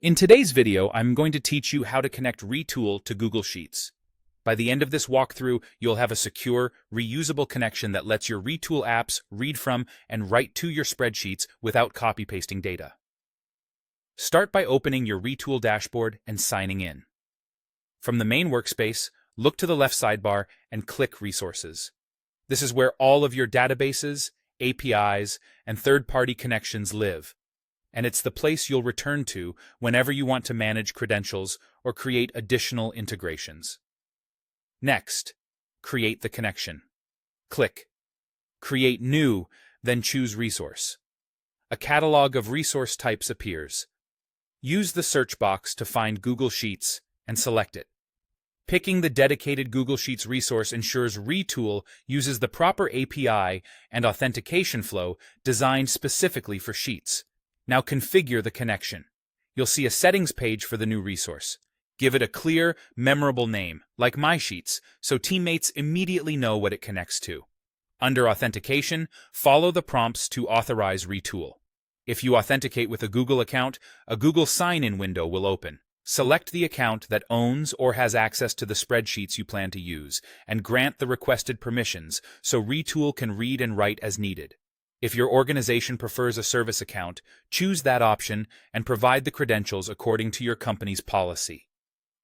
In today's video, I'm going to teach you how to connect Retool to Google Sheets. By the end of this walkthrough, you'll have a secure, reusable connection that lets your Retool apps read from and write to your spreadsheets without copy-pasting data. Start by opening your Retool dashboard and signing in. From the main workspace, look to the left sidebar and click Resources. This is where all of your databases, APIs, and third-party connections live, and it's the place you'll return to whenever you want to manage credentials or create additional integrations. Next, create the connection. Click Create New, then choose Resource. A catalog of resource types appears. Use the search box to find Google Sheets and select it. Picking the dedicated Google Sheets resource ensures Retool uses the proper API and authentication flow designed specifically for Sheets. Now configure the connection. You'll see a settings page for the new resource. Give it a clear, memorable name, like My Sheets, so teammates immediately know what it connects to. Under Authentication, follow the prompts to authorize Retool. If you authenticate with a Google account, a Google sign-in window will open. Select the account that owns or has access to the spreadsheets you plan to use, and grant the requested permissions so Retool can read and write as needed. If your organization prefers a service account, choose that option and provide the credentials according to your company's policy.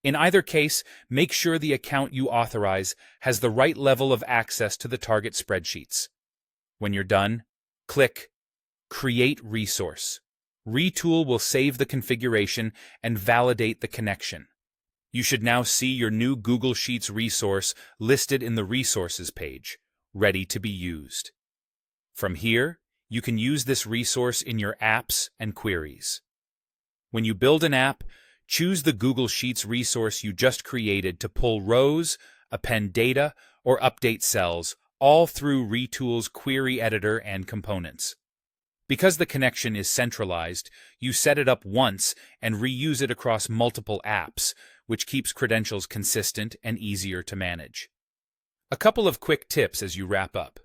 In either case, make sure the account you authorize has the right level of access to the target spreadsheets. When you're done, click Create Resource. Retool will save the configuration and validate the connection. You should now see your new Google Sheets resource listed in the Resources page, ready to be used. From here, you can use this resource in your apps and queries. When you build an app, choose the Google Sheets resource you just created to pull rows, append data, or update cells, all through Retool's query editor and components. Because the connection is centralized, you set it up once and reuse it across multiple apps, which keeps credentials consistent and easier to manage. A couple of quick tips as you wrap up.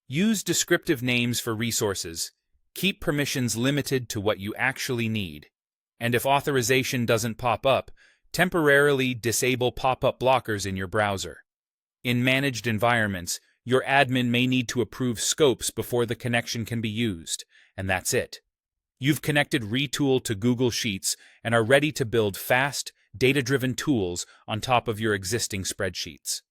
Use descriptive names for resources. Keep permissions limited to what you actually need. And if authorization doesn't pop up, temporarily disable pop-up blockers in your browser. In managed environments, your admin may need to approve scopes before the connection can be used, and that's it. You've connected Retool to Google Sheets and are ready to build fast, data-driven tools on top of your existing spreadsheets.